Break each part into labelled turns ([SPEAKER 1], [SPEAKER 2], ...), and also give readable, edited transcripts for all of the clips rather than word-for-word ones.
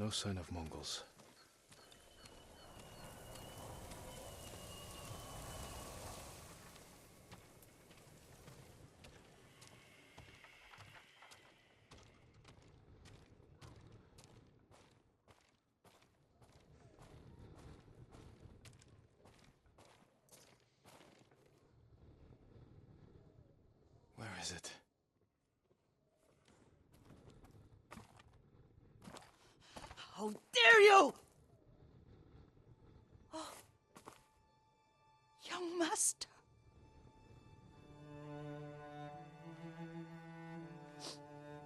[SPEAKER 1] No sign of Mongols. Where is it?
[SPEAKER 2] How dare you! Oh, young master.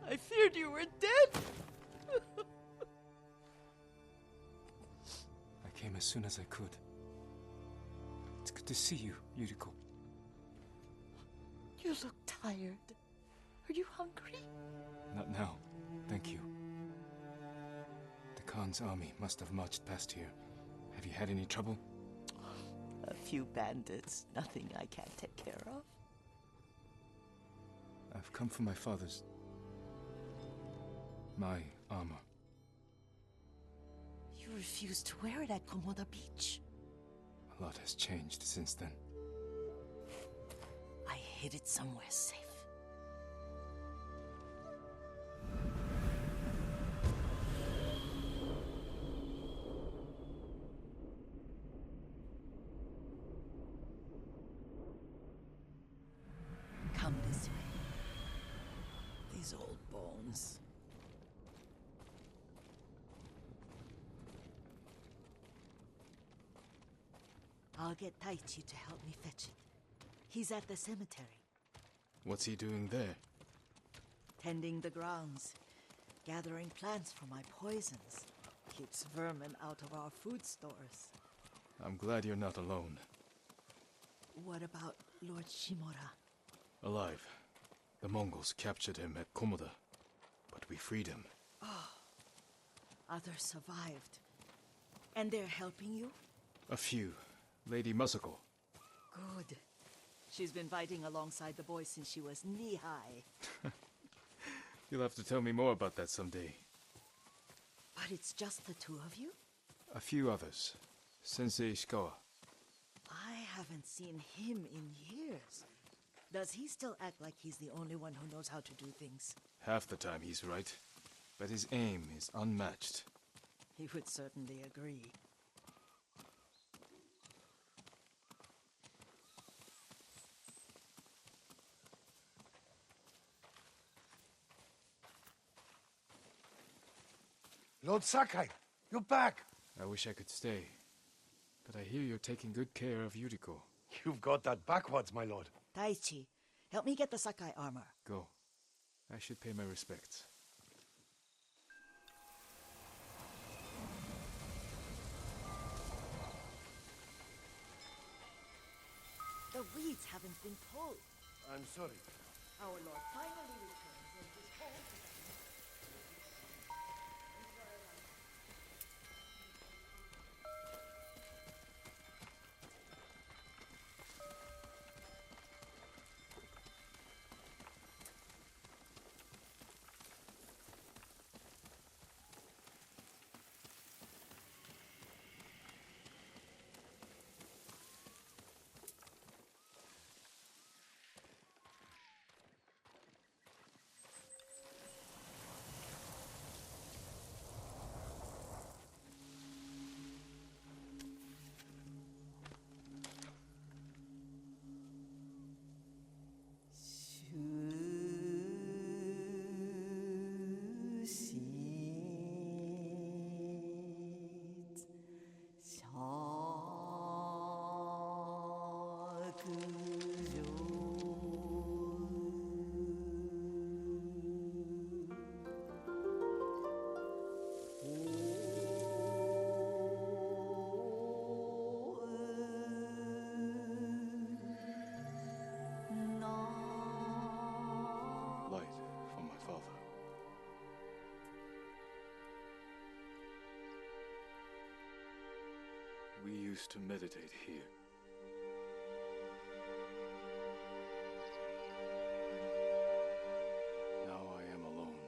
[SPEAKER 2] I feared you were dead.
[SPEAKER 1] I came as soon as I could. It's good to see you, Yuriko.
[SPEAKER 2] You look tired. Are you hungry?
[SPEAKER 1] Not now, thank you. The Khan's army must have marched past here. Have you had any trouble?
[SPEAKER 2] A few bandits. Nothing I can't take care of.
[SPEAKER 1] I've come for my father's... my armor.
[SPEAKER 2] You refused to wear it at Komoda Beach.
[SPEAKER 1] A lot has changed since then.
[SPEAKER 2] I hid it somewhere safe. Come this way. These old bones. I'll get Taichi to help me fetch it. He's at the cemetery.
[SPEAKER 1] What's he doing there?
[SPEAKER 2] Tending the grounds. Gathering plants for my poisons. Keeps vermin out of our food stores.
[SPEAKER 1] I'm glad you're not alone.
[SPEAKER 2] What about Lord Shimura?
[SPEAKER 1] Alive. The Mongols captured him at Komoda, but we freed him.
[SPEAKER 2] Oh, others survived. And they're helping you?
[SPEAKER 1] A few. Lady Masako.
[SPEAKER 2] Good. She's been fighting alongside the boys since she was knee-high.
[SPEAKER 1] You'll have to tell me more about that someday.
[SPEAKER 2] But it's just the two of you?
[SPEAKER 1] A few others. Sensei Ishikawa.
[SPEAKER 2] I haven't seen him in years. Does he still act like he's the only one who knows how to do things?
[SPEAKER 1] Half the time he's right, but his aim is unmatched.
[SPEAKER 2] He would certainly agree.
[SPEAKER 3] Lord Sakai, you're back.
[SPEAKER 1] I wish I could stay, but I hear you're taking good care of Yuriko.
[SPEAKER 3] You've got that backwards, my lord.
[SPEAKER 2] Taichi, help me get the Sakai armor.
[SPEAKER 1] Go. I should pay my respects.
[SPEAKER 2] The weeds haven't been pulled.
[SPEAKER 3] I'm sorry.
[SPEAKER 2] Our Lord finally returns and his whole...
[SPEAKER 1] Light from my father. We used to meditate here. Now I am alone.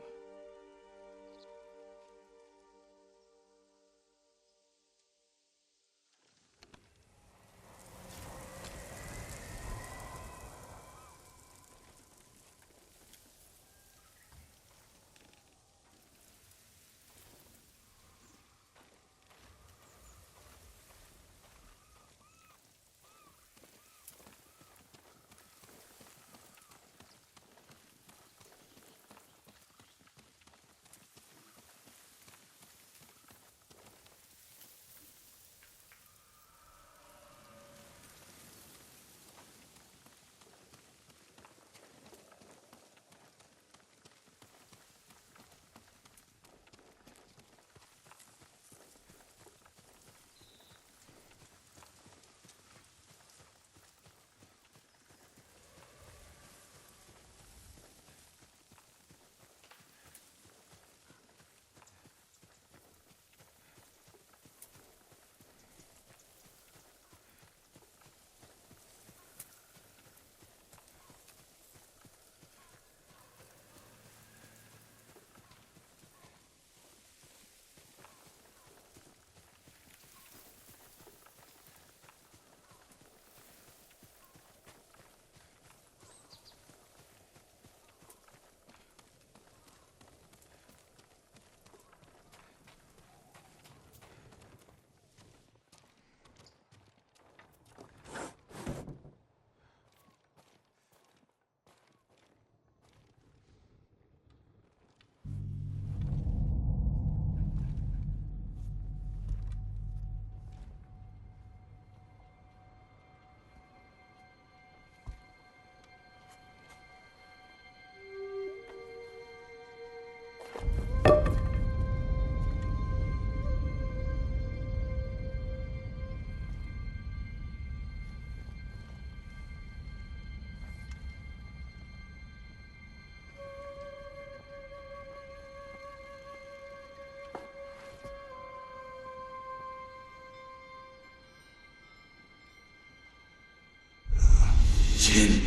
[SPEAKER 4] Jin,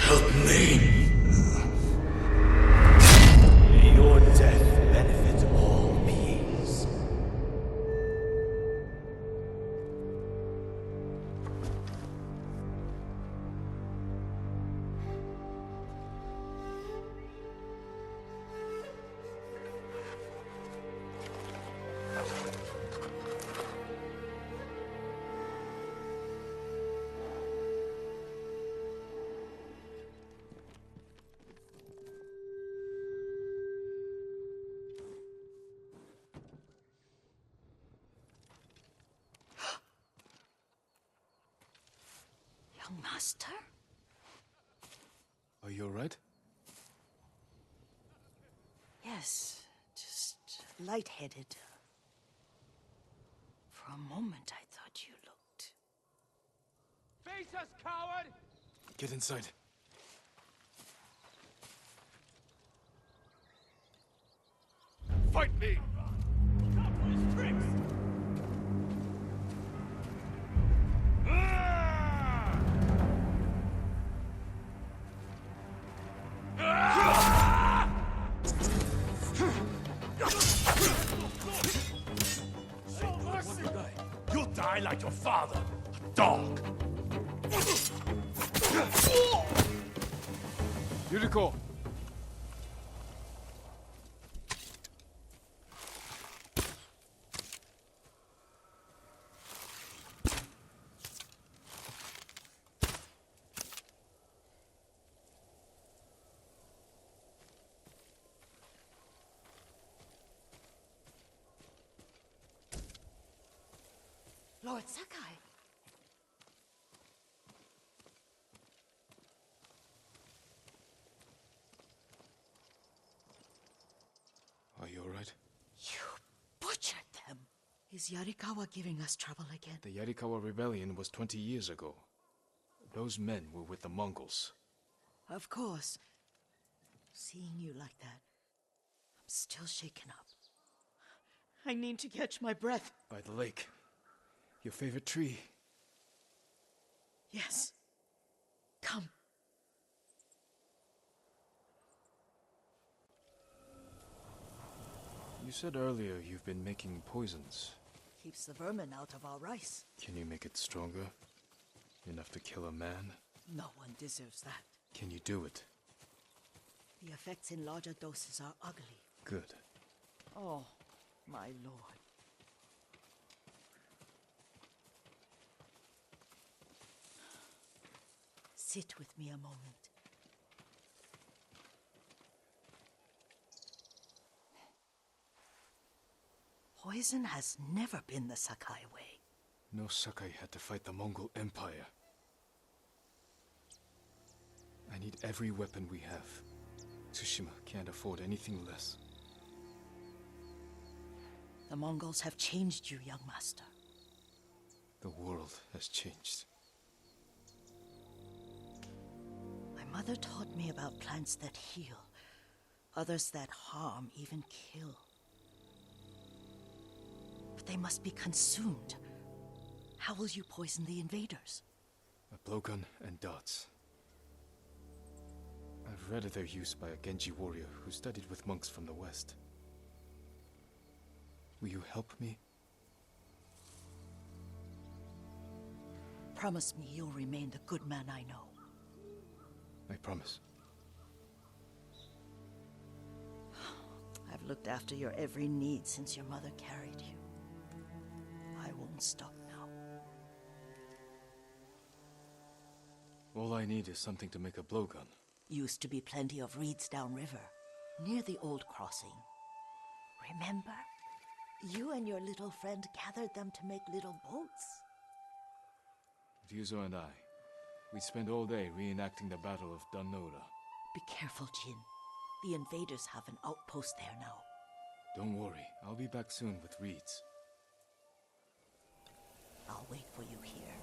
[SPEAKER 4] help me. Your death benefits all beings.
[SPEAKER 2] Young master?
[SPEAKER 1] Are you alright?
[SPEAKER 2] Yes, just lightheaded. For a moment, I thought you looked...
[SPEAKER 5] Face us, coward!
[SPEAKER 1] Get inside.
[SPEAKER 3] Fight me!
[SPEAKER 4] You'll die like your father, a dog.
[SPEAKER 1] Yuriko!
[SPEAKER 2] Lord Sakai!
[SPEAKER 1] Are you alright?
[SPEAKER 2] You butchered them! Is Yarikawa giving us trouble again?
[SPEAKER 1] The Yarikawa rebellion was 20 years ago. Those men were with the Mongols.
[SPEAKER 2] Of course. Seeing you like that, I'm still shaken up. I need to catch my breath.
[SPEAKER 1] By the lake. Your favorite tree.
[SPEAKER 2] Yes. Come.
[SPEAKER 1] You said earlier you've been making poisons.
[SPEAKER 2] Keeps the vermin out of our rice.
[SPEAKER 1] Can you make it stronger? Enough to kill a man?
[SPEAKER 2] No one deserves that.
[SPEAKER 1] Can you do it?
[SPEAKER 2] The effects in larger doses are ugly.
[SPEAKER 1] Good.
[SPEAKER 2] Oh, my lord. Sit with me a moment. Poison has never been the Sakai way.
[SPEAKER 1] No Sakai had to fight the Mongol Empire. I need every weapon we have. Tsushima can't afford anything less.
[SPEAKER 2] The Mongols have changed you, young master.
[SPEAKER 1] The world has changed.
[SPEAKER 2] My mother taught me about plants that heal, others that harm, even kill. But they must be consumed. How will you poison the invaders?
[SPEAKER 1] A blowgun and darts. I've read of their use by a Genji warrior who studied with monks from the west. Will you help me?
[SPEAKER 2] Promise me you'll remain the good man I know.
[SPEAKER 1] I promise.
[SPEAKER 2] I've looked after your every need since your mother carried you. I won't stop now.
[SPEAKER 1] All I need is something to make a blowgun.
[SPEAKER 2] Used to be plenty of reeds downriver, near the old crossing. Remember? You and your little friend gathered them to make little boats.
[SPEAKER 1] Ryuzo and I, we spent all day reenacting the Battle of Danora.
[SPEAKER 2] Be careful, Jin. The invaders have an outpost there now.
[SPEAKER 1] Don't worry, I'll be back soon with reeds.
[SPEAKER 2] I'll wait for you here.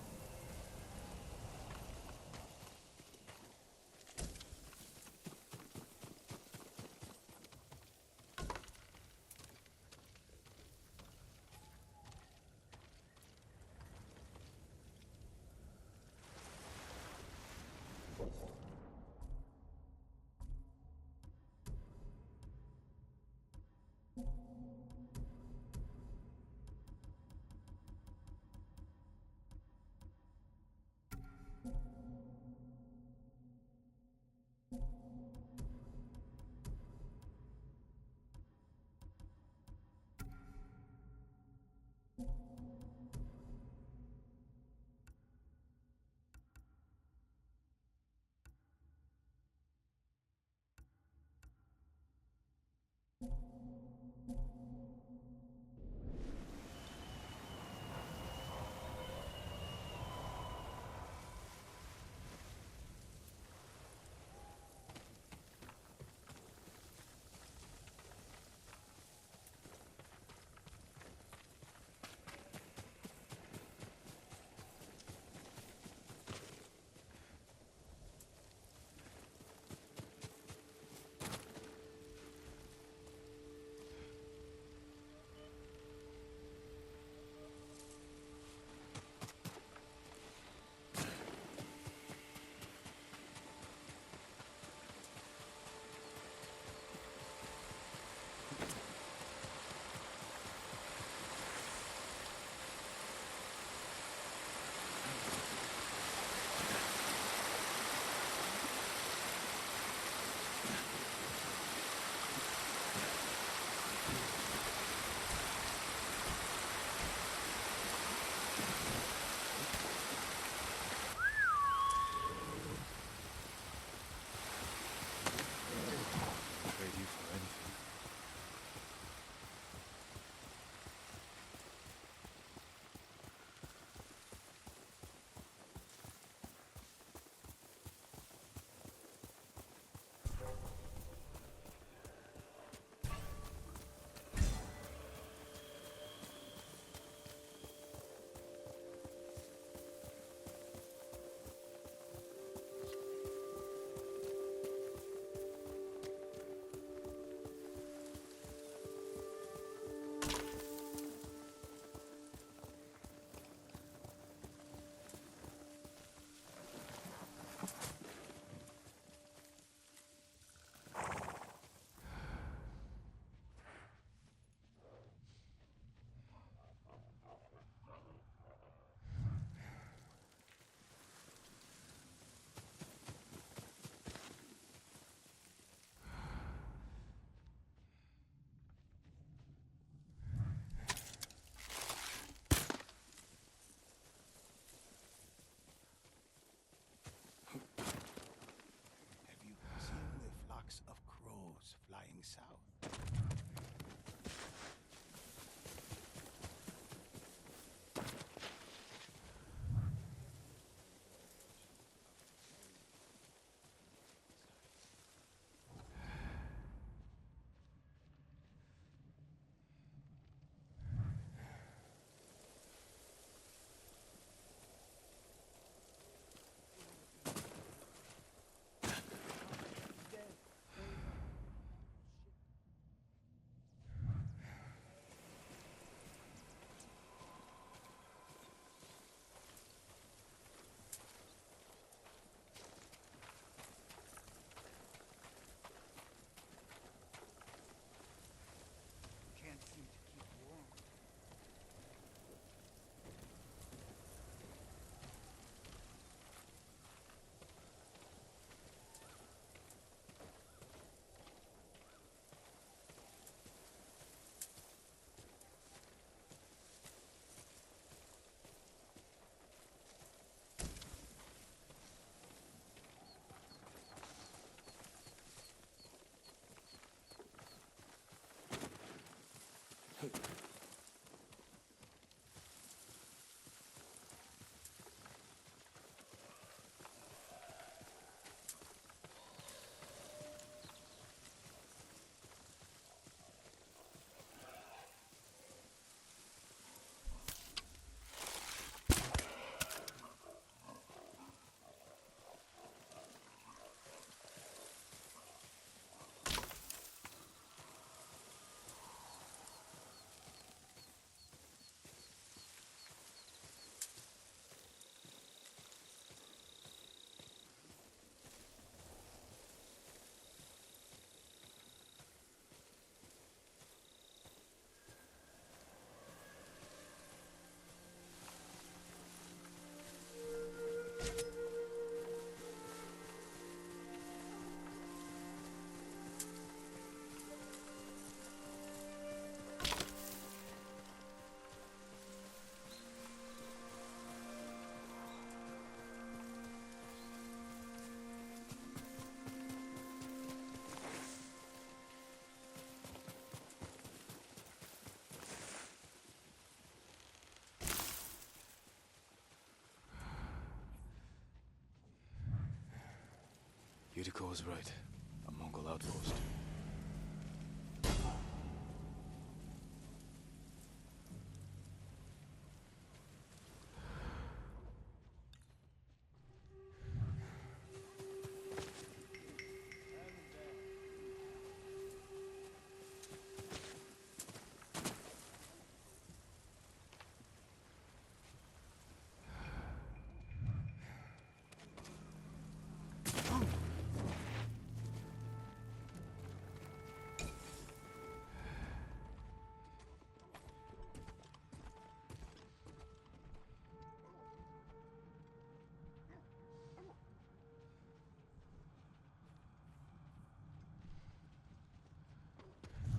[SPEAKER 1] YURIKO was right. A Mongol outpost.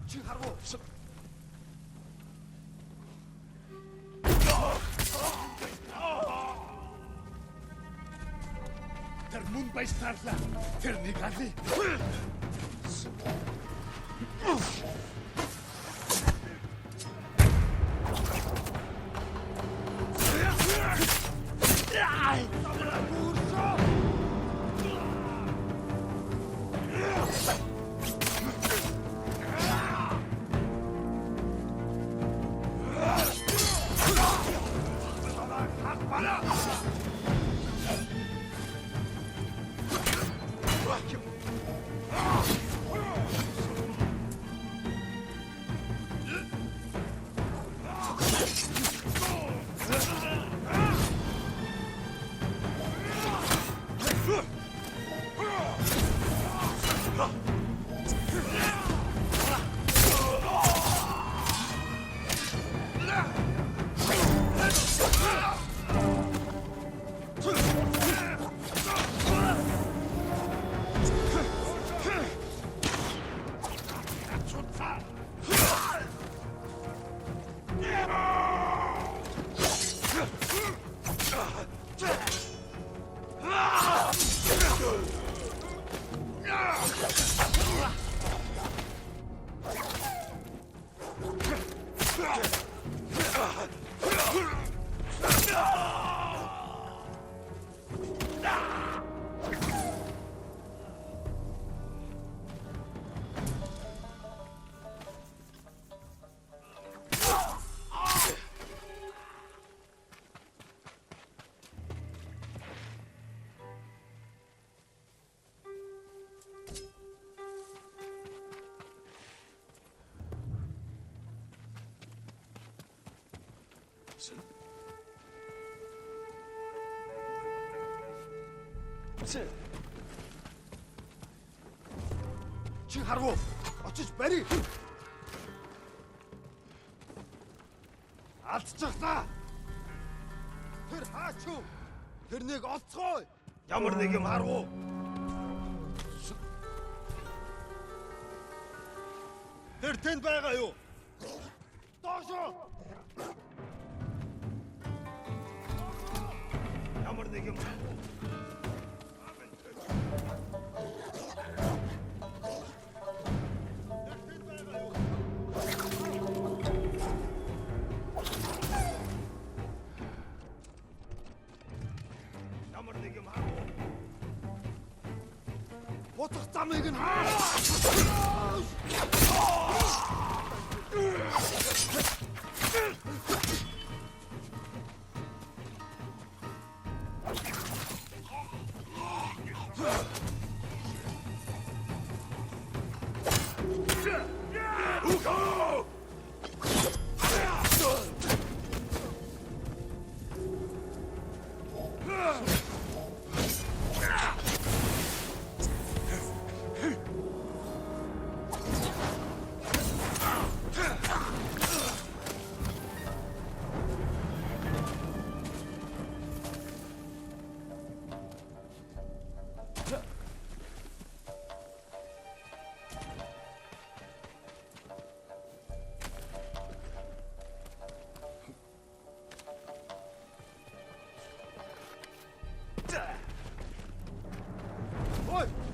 [SPEAKER 3] Чи харгу. Тэр мөн баястарлаа. Тэрнийг алий. Чи харгу. Очиж барь. Алдчихлаа. Тэр хаач юу? Тэрнийг олцгоо. Ямар нэг юм харгу. Тэр тэнд байгаа юу? Доошо. Ямар нэг юм харгу. Утга замыг нь хаа.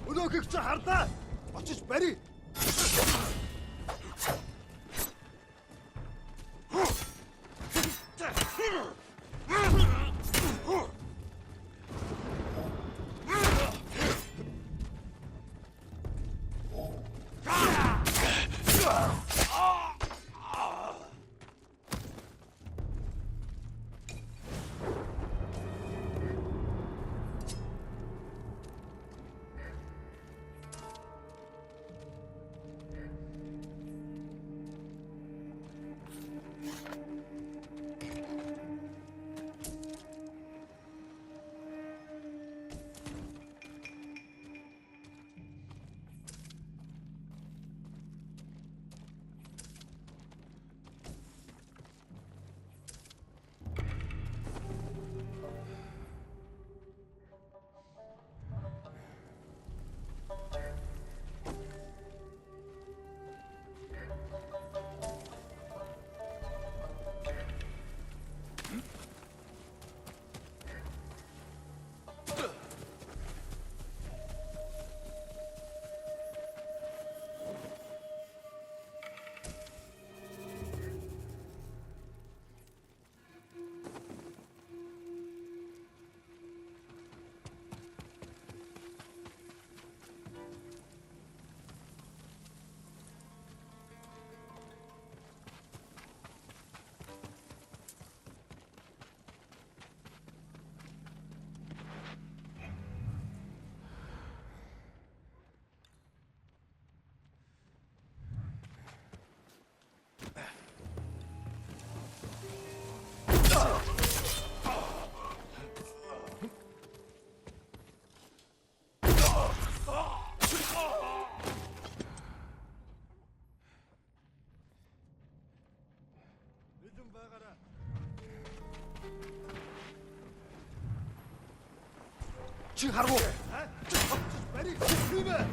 [SPEAKER 3] Өнөөхийг чи хардаа. Очиж барь. шүлэн байгаараа. Чи харгу. Барыг хийв ээ.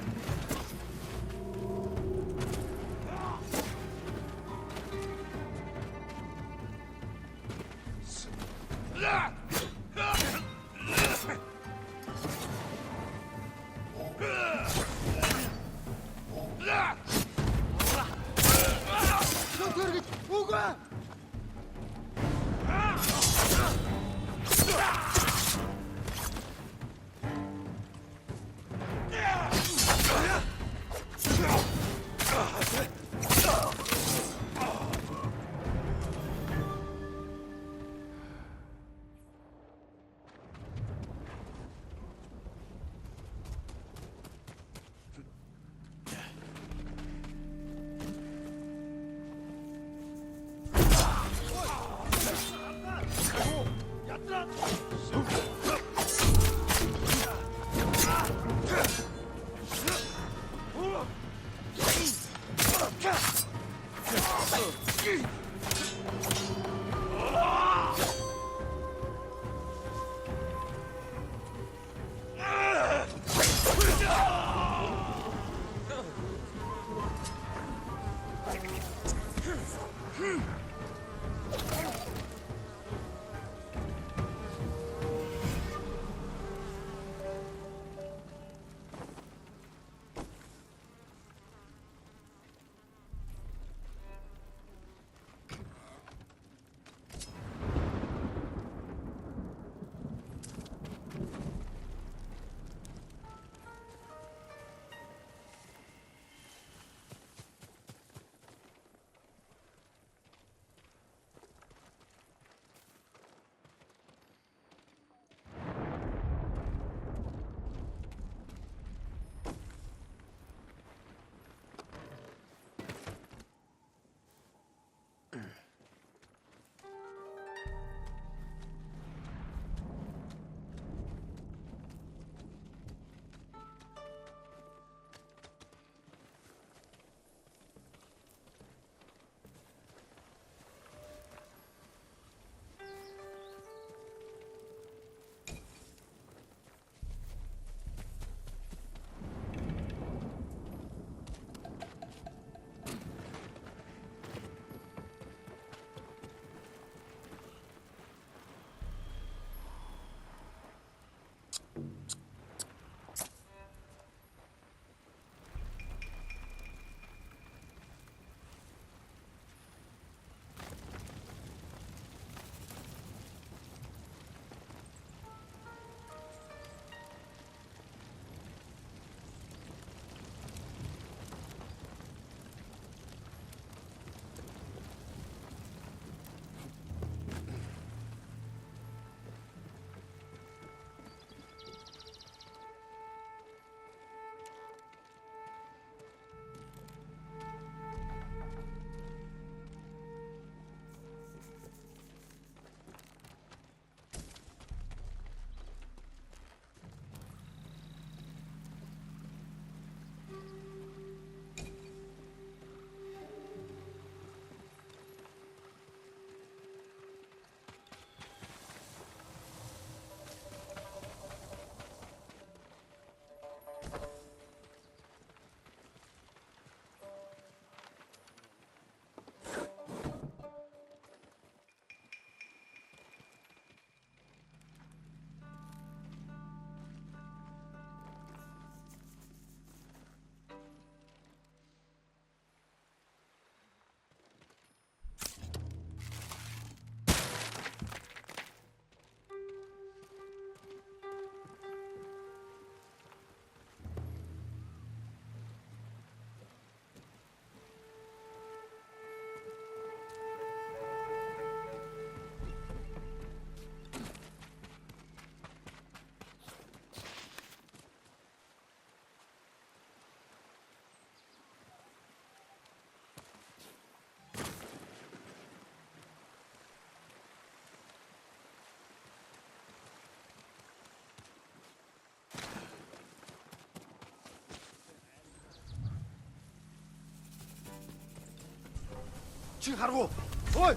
[SPEAKER 3] Чи харгу. Ой!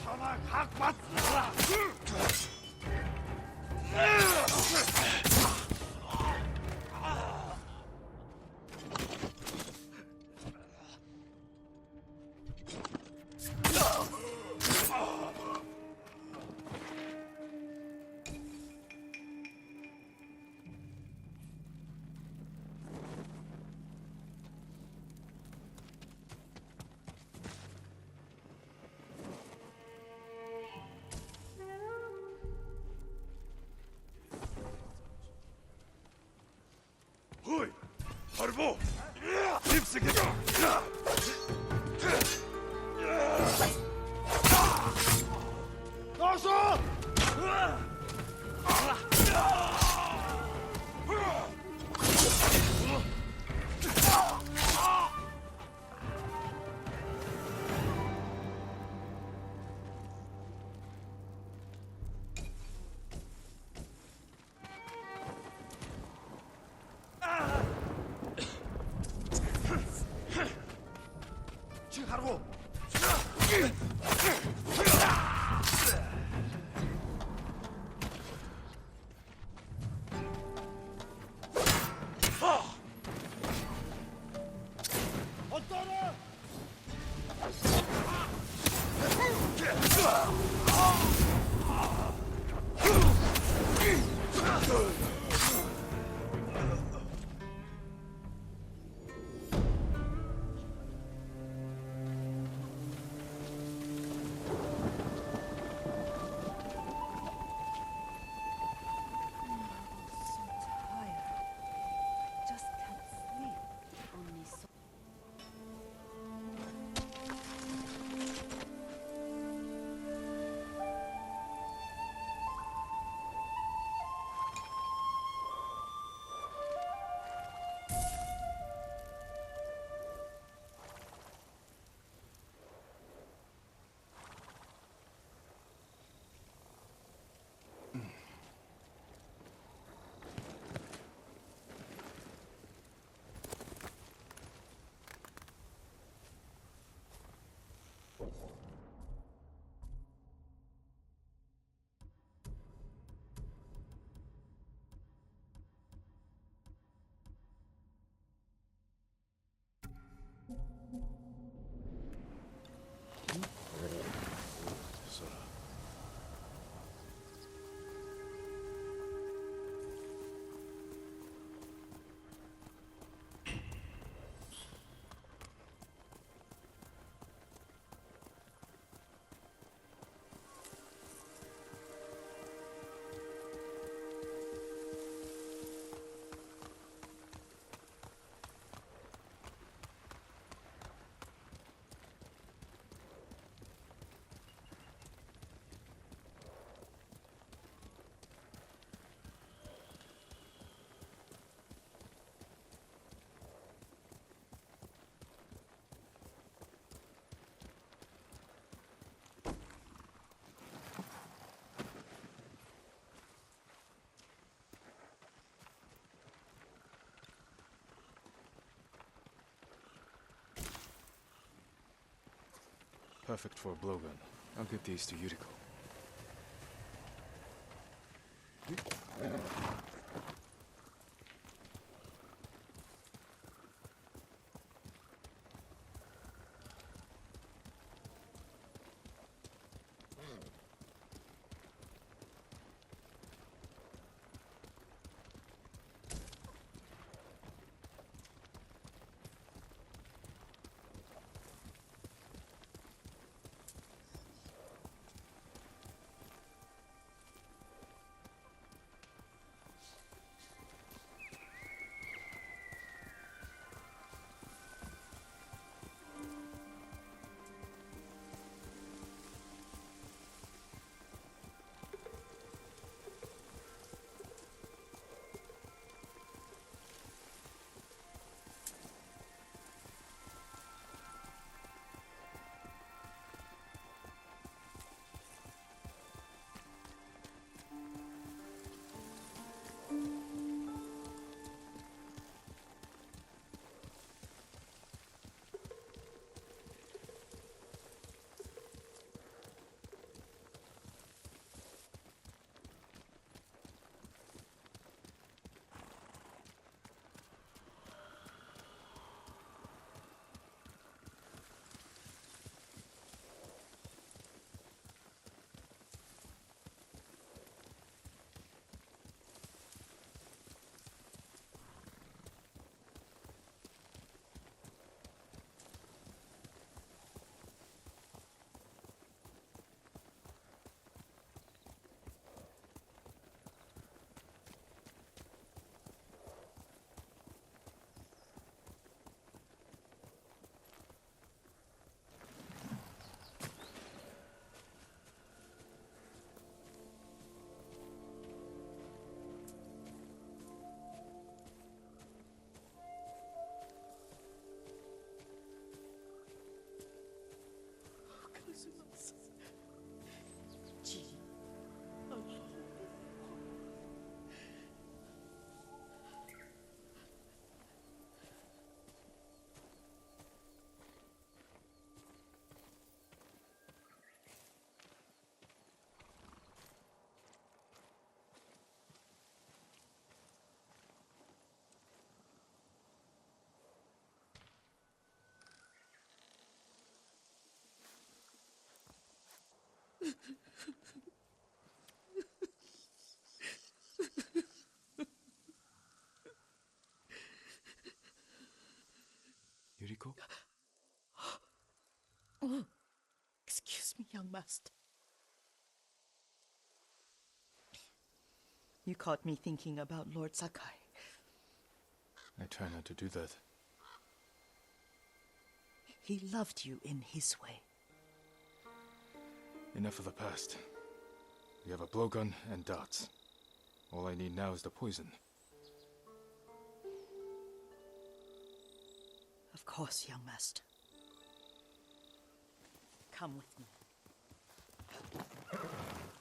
[SPEAKER 3] Чамайг хаг бацлаа.
[SPEAKER 4] Hoi! Harbo! Lipsig!
[SPEAKER 3] Доошоо! Чи харгу. Одоорой!
[SPEAKER 2] Just can't sleep. Only so.
[SPEAKER 1] Perfect for a blowgun. I'll get these to Yuriko. Yuriko?
[SPEAKER 2] Excuse me, young master. You caught me thinking about Lord Sakai.
[SPEAKER 1] I try not to do that.
[SPEAKER 2] He loved you in his way.
[SPEAKER 1] Enough of the past. We have a blowgun and darts. All I need now is the poison.
[SPEAKER 2] Of course, young master. Come with me.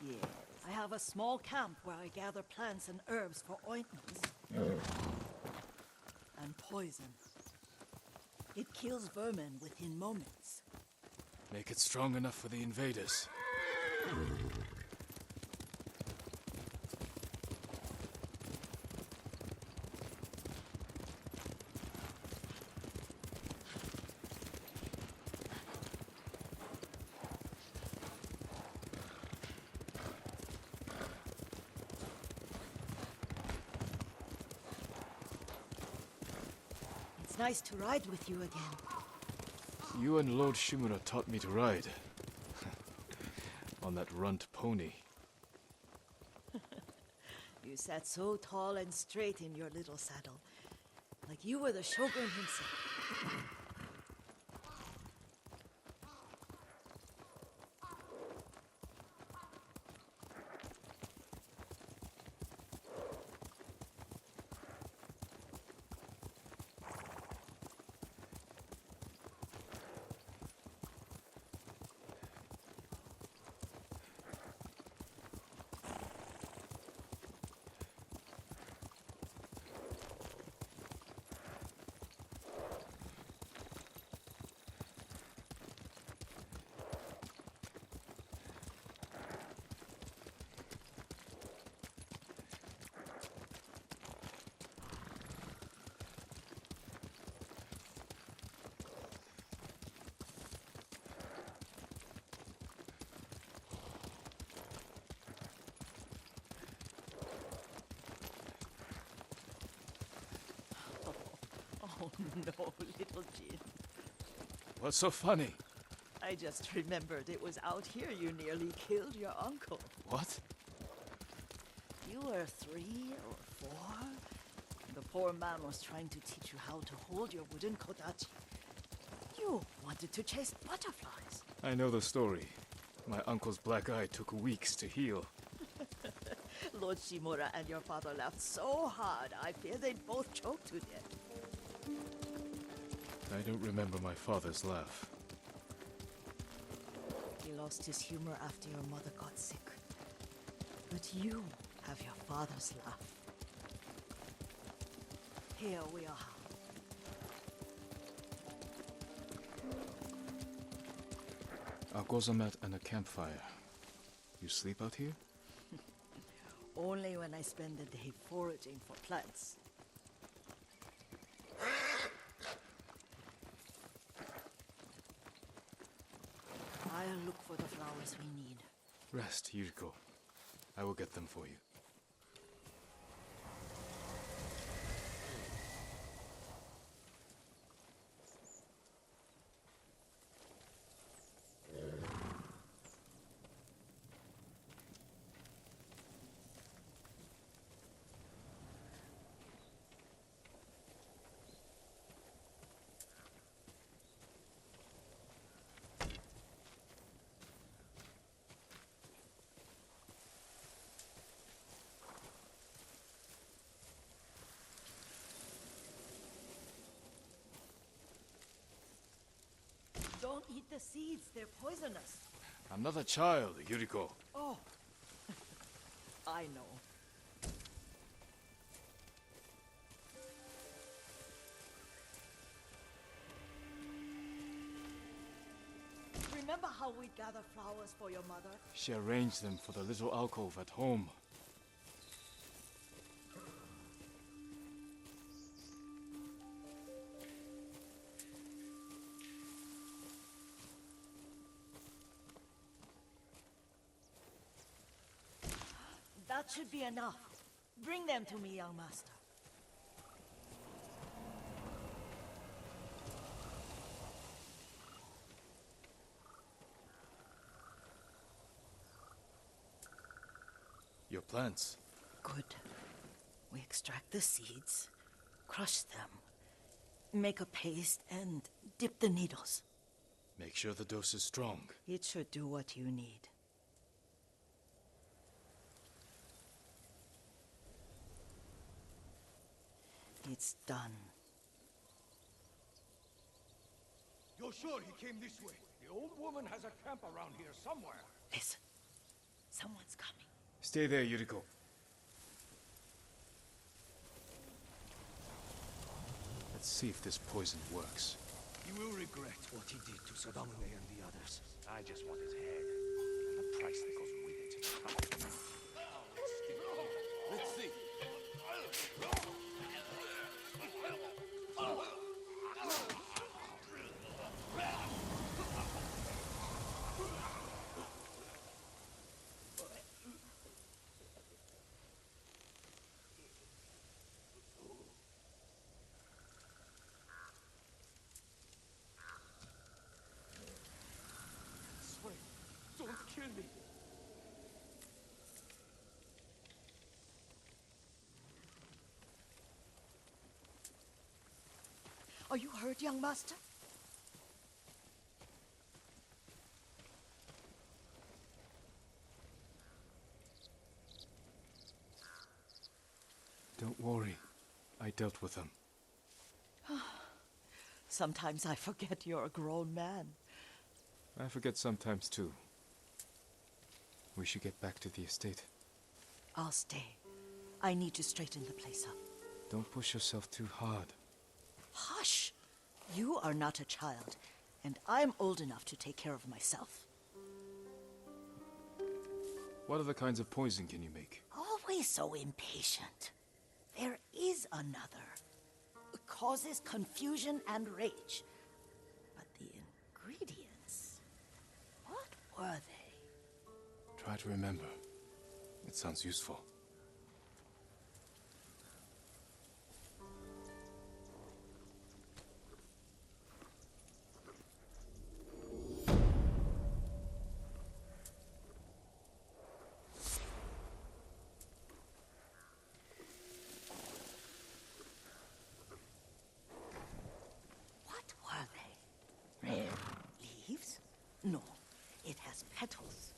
[SPEAKER 2] Yes, I have a small camp where I gather plants and herbs for ointments. And poison. It kills vermin within moments.
[SPEAKER 1] Make it strong enough for the invaders.
[SPEAKER 2] It's nice to ride with you again.
[SPEAKER 1] You and Lord Shimura taught me to ride. On that runt pony.
[SPEAKER 2] You sat so tall and straight in your little saddle, like you were the shogun himself. Oh no, little Jin.
[SPEAKER 1] What's so funny?
[SPEAKER 2] I just remembered it was out here you nearly killed your uncle.
[SPEAKER 1] What?
[SPEAKER 2] You were 3 or 4. The poor man was trying to teach you how to hold your wooden kodachi. You wanted to chase butterflies.
[SPEAKER 1] I know the story. My uncle's black eye took weeks to heal.
[SPEAKER 2] Lord Shimura and your father laughed so hard, I fear they'd both choke to death.
[SPEAKER 1] I don't remember my father's laugh.
[SPEAKER 2] He lost his humor after your mother got sick. But you have your father's laugh. Here we are.
[SPEAKER 1] A gozamat and a campfire. You sleep out here?
[SPEAKER 2] Only when I spend the day foraging for plants. I'll look for the flowers we need.
[SPEAKER 1] Rest, Yuriko. I will get them for you.
[SPEAKER 2] Don't eat the seeds, they're poisonous.
[SPEAKER 1] I'm not a child, Yuriko.
[SPEAKER 2] Oh, I know. Remember how we'd gather flowers for your mother?
[SPEAKER 1] She arranged them for the little alcove at home.
[SPEAKER 2] should be enough. Bring them to me, young master.
[SPEAKER 1] Your plants.
[SPEAKER 2] Good. We extract the seeds, crush them, make a paste, and dip the needles.
[SPEAKER 1] Make sure the dose is strong.
[SPEAKER 2] It should do what you need. It's done.
[SPEAKER 3] You're sure he came this way?
[SPEAKER 5] The old woman has a camp around here somewhere.
[SPEAKER 2] Listen. Someone's coming.
[SPEAKER 1] Stay there, Yuriko. Let's see if this poison works.
[SPEAKER 3] You will regret what he did to Sadamune and the others.
[SPEAKER 5] I just want his head. And the price that goes with it.
[SPEAKER 3] Let's see.
[SPEAKER 5] Swear, don't kill me.
[SPEAKER 2] Are you hurt, young master?
[SPEAKER 1] Don't worry. I dealt with them.
[SPEAKER 2] Sometimes I forget you're a grown man.
[SPEAKER 1] I forget sometimes too. We should get back to the estate.
[SPEAKER 2] I'll stay. I need to straighten the place up.
[SPEAKER 1] Don't push yourself too hard.
[SPEAKER 2] Hush! You are not a child, and I'm old enough to take care of myself.
[SPEAKER 1] What other kinds of poison can you make?
[SPEAKER 2] Always so impatient. There is another. It causes confusion and rage. But the ingredients... what were they?
[SPEAKER 1] Try to remember. It sounds useful.
[SPEAKER 2] What were they? Red leaves? No, it has petals.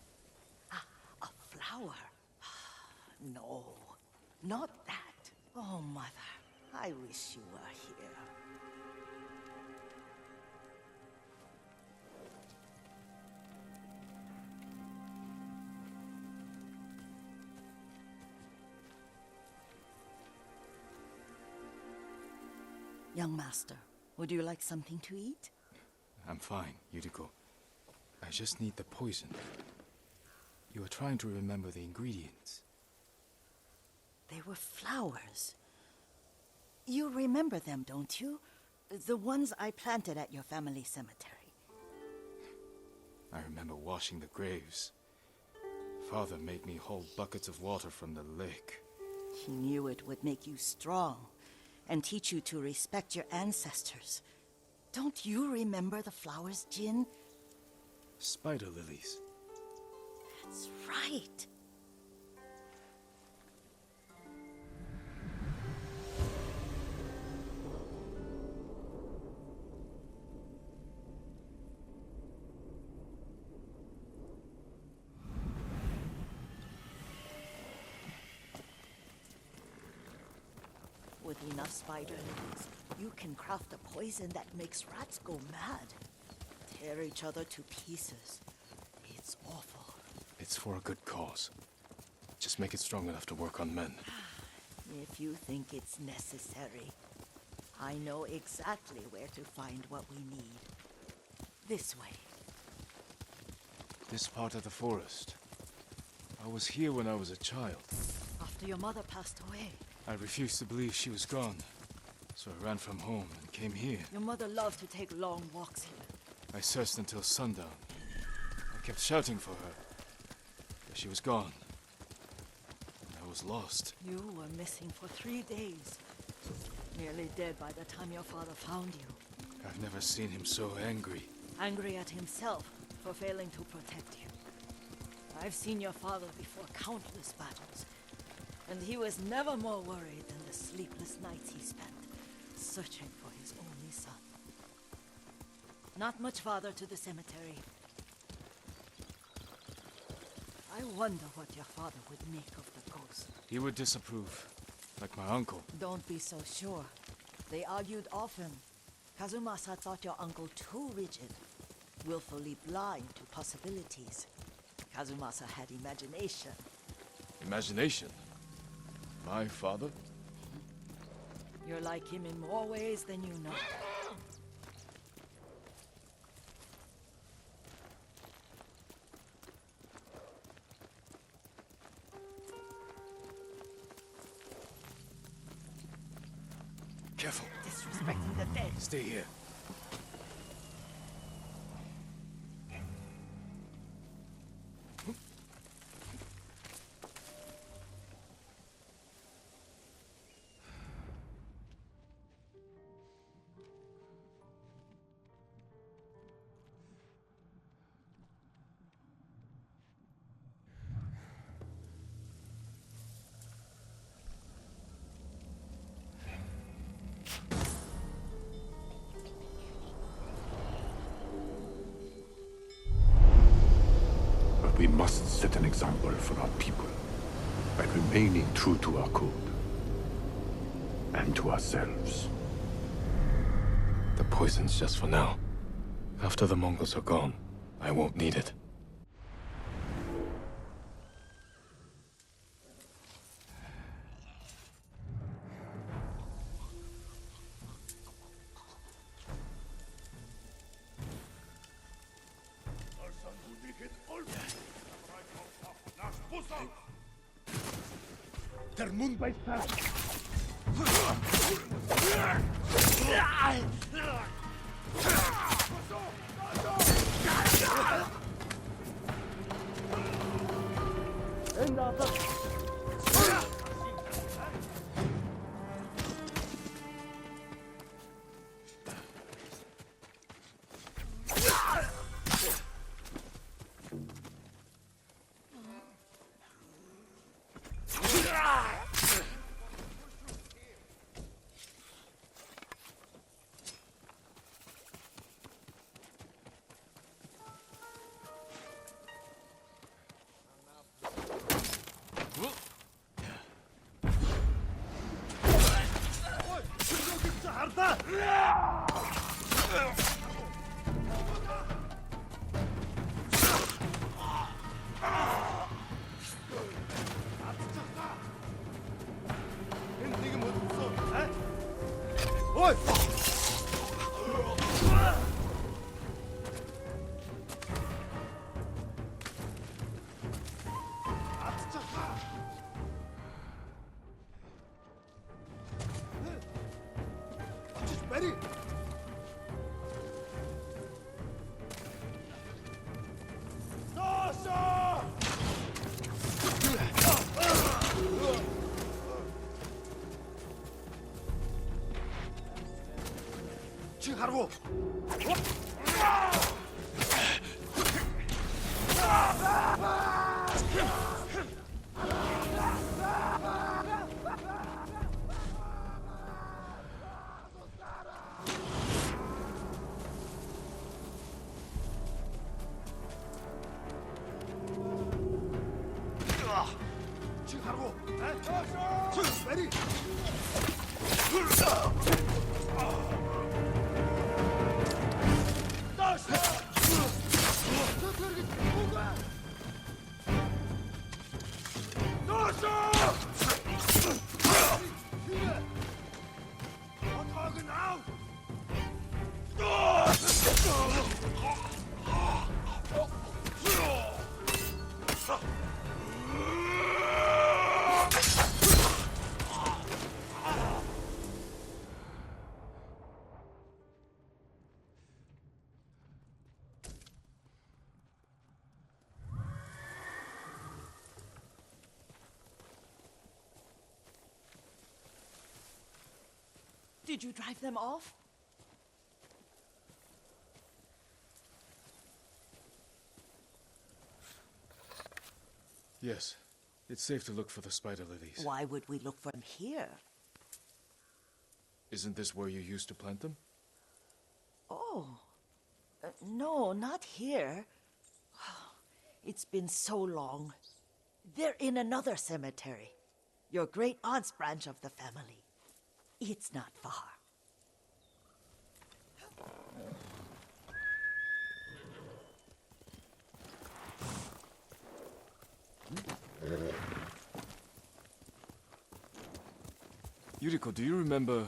[SPEAKER 2] Ah, a flower. No, not that. Oh, mother, I wish you were here. Young master, would you like something to eat?
[SPEAKER 1] I'm fine, Yuriko. I just need the poison. You were trying to remember the ingredients.
[SPEAKER 2] They were flowers. You remember them, don't you? The ones I planted at your family cemetery.
[SPEAKER 1] I remember washing the graves. Father made me hold buckets of water from the lake.
[SPEAKER 2] He knew it would make you strong and teach you to respect your ancestors. Don't you remember the flowers, Jin?
[SPEAKER 1] Spider lilies.
[SPEAKER 2] That's right. With enough spider lilies, you can craft a poison that makes rats go mad. Tear each other to pieces. It's awful.
[SPEAKER 1] It's for a good cause. Just make it strong enough to work on men.
[SPEAKER 2] If you think it's necessary, I know exactly where to find what we need. This way.
[SPEAKER 1] This part of the forest. I was here when I was a child.
[SPEAKER 2] After your mother passed away.
[SPEAKER 1] I refused to believe she was gone. So I ran from home and came here.
[SPEAKER 2] Your mother loved to take long walks here.
[SPEAKER 1] I searched until sundown. I kept shouting for her. But she was gone. And I was lost.
[SPEAKER 2] You were missing for 3 days. Nearly dead by the time your father found you.
[SPEAKER 1] I've never seen him so angry.
[SPEAKER 2] Angry at himself for failing to protect you. I've seen your father before countless battles, and he was never more worried than the sleepless nights he spent searching for his only son. Not much farther to the cemetery. I wonder what your father would make of the ghost.
[SPEAKER 1] He would disapprove, like my uncle.
[SPEAKER 2] Don't be so sure. They argued often. Kazumasa thought your uncle too rigid, willfully blind to possibilities. Kazumasa had imagination.
[SPEAKER 1] Imagination? My father?
[SPEAKER 2] You're like him in more ways than you know.
[SPEAKER 1] Careful.
[SPEAKER 2] Disrespecting the dead.
[SPEAKER 1] Stay here.
[SPEAKER 5] We must set an example for our people by remaining true to our code and to ourselves.
[SPEAKER 1] The poison's just for now. After the Mongols are gone, I won't need it.
[SPEAKER 3] Der Mund beißt fest. 하루.
[SPEAKER 2] Did you drive them off?
[SPEAKER 1] Yes. It's safe to look for the spider lilies.
[SPEAKER 2] Why would we look for them here?
[SPEAKER 1] Isn't this where you used to plant them?
[SPEAKER 2] Oh. No, not here. It's been so long. They're in another cemetery. Your great aunt's branch of the family. It's not far.
[SPEAKER 1] Yuriko, do you remember?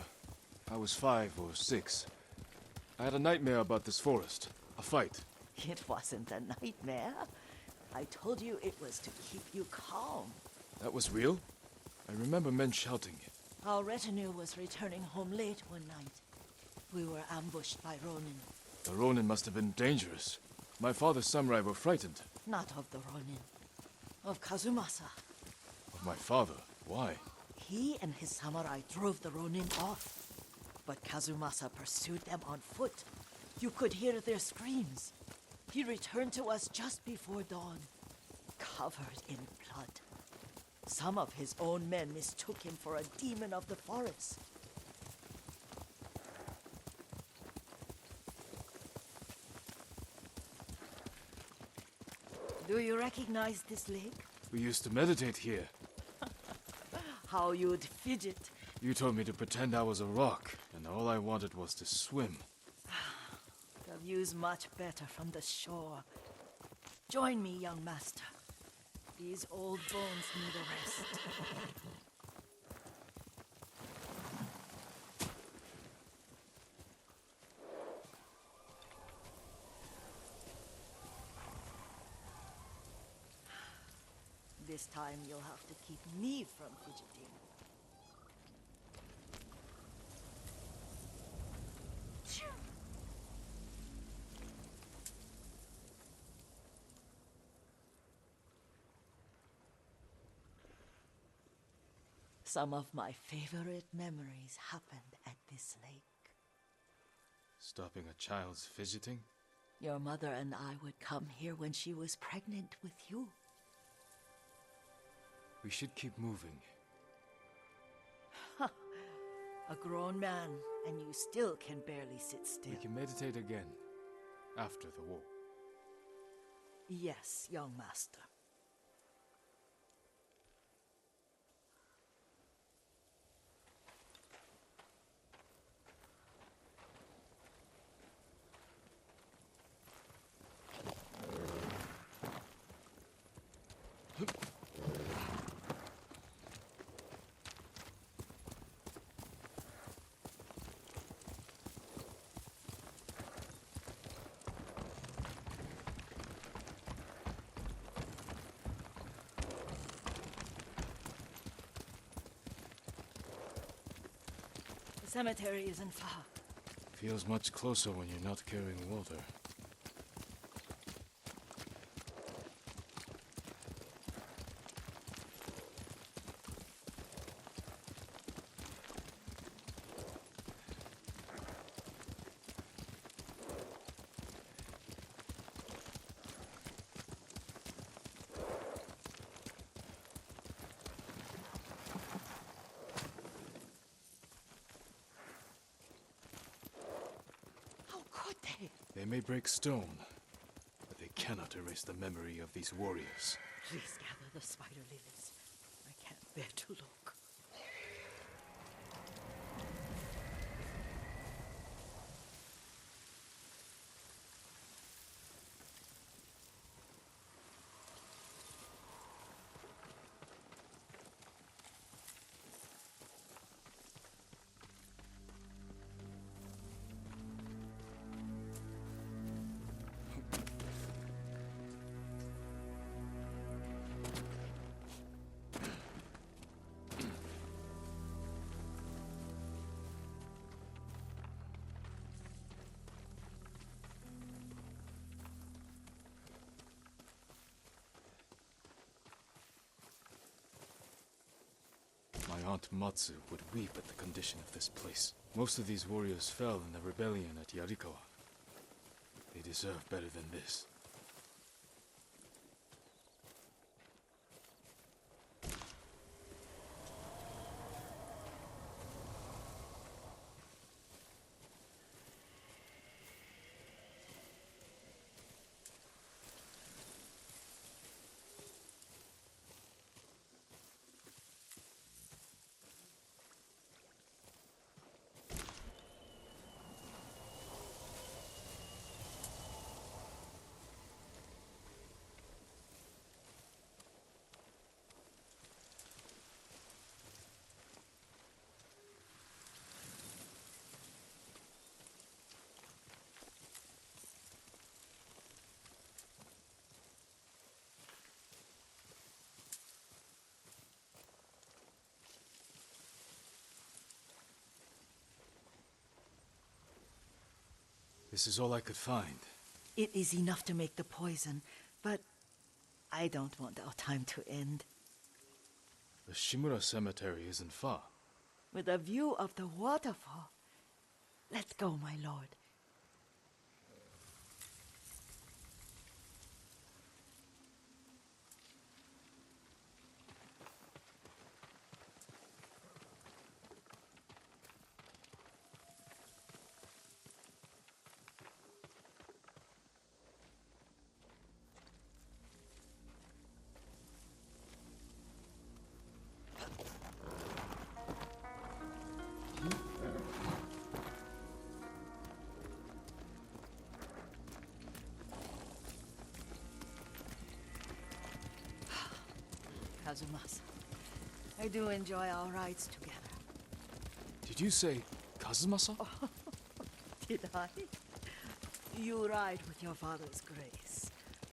[SPEAKER 1] I was 5 or 6. I had a nightmare about this forest. A fight.
[SPEAKER 2] It wasn't a nightmare. I told you it was to keep you calm.
[SPEAKER 1] That was real? I remember men shouting.
[SPEAKER 2] Our retinue was returning home late one night. We were ambushed by Ronin.
[SPEAKER 1] The Ronin must have been dangerous. My father's samurai were frightened.
[SPEAKER 2] Not of the Ronin. Of Kazumasa.
[SPEAKER 1] Of my father? Why?
[SPEAKER 2] He and his samurai drove the Ronin off. But Kazumasa pursued them on foot. You could hear their screams. He returned to us just before dawn, covered in blood. Some of his own men mistook him for a demon of the forest. Do you recognize this lake?
[SPEAKER 1] We used to meditate here.
[SPEAKER 2] How you'd fidget.
[SPEAKER 1] You told me to pretend I was a rock, and all I wanted was to swim.
[SPEAKER 2] The view's much better from the shore. Join me, young master. These old bones need a rest. This time you'll have to keep me from fidgeting. Some of my favorite memories happened at this lake.
[SPEAKER 1] Stopping a child's fidgeting?
[SPEAKER 2] Your mother and I would come here when she was pregnant with you.
[SPEAKER 1] We should keep moving.
[SPEAKER 2] A grown man, and you still can barely sit still.
[SPEAKER 1] We can meditate again, after the war.
[SPEAKER 2] Yes, young master. The cemetery isn't far.
[SPEAKER 1] Feels much closer when you're not carrying water. They may break stone, but they cannot erase the memory of these warriors.
[SPEAKER 2] Please gather the spider lilies. I can't bear to look. My Aunt Matsu would weep at the condition of this place.
[SPEAKER 1] Most of these warriors fell in the rebellion at YURIKO. They deserve better than this. This is all I could find.
[SPEAKER 2] It is enough to make the poison, but I don't want our time to end.
[SPEAKER 1] The Shimura Cemetery isn't far.
[SPEAKER 2] With a view of the waterfall. Let's go, my lord. Kazumasa, I do enjoy our rides together.
[SPEAKER 1] Did you say Kazumasa?
[SPEAKER 2] Did I? You ride with your father's grace.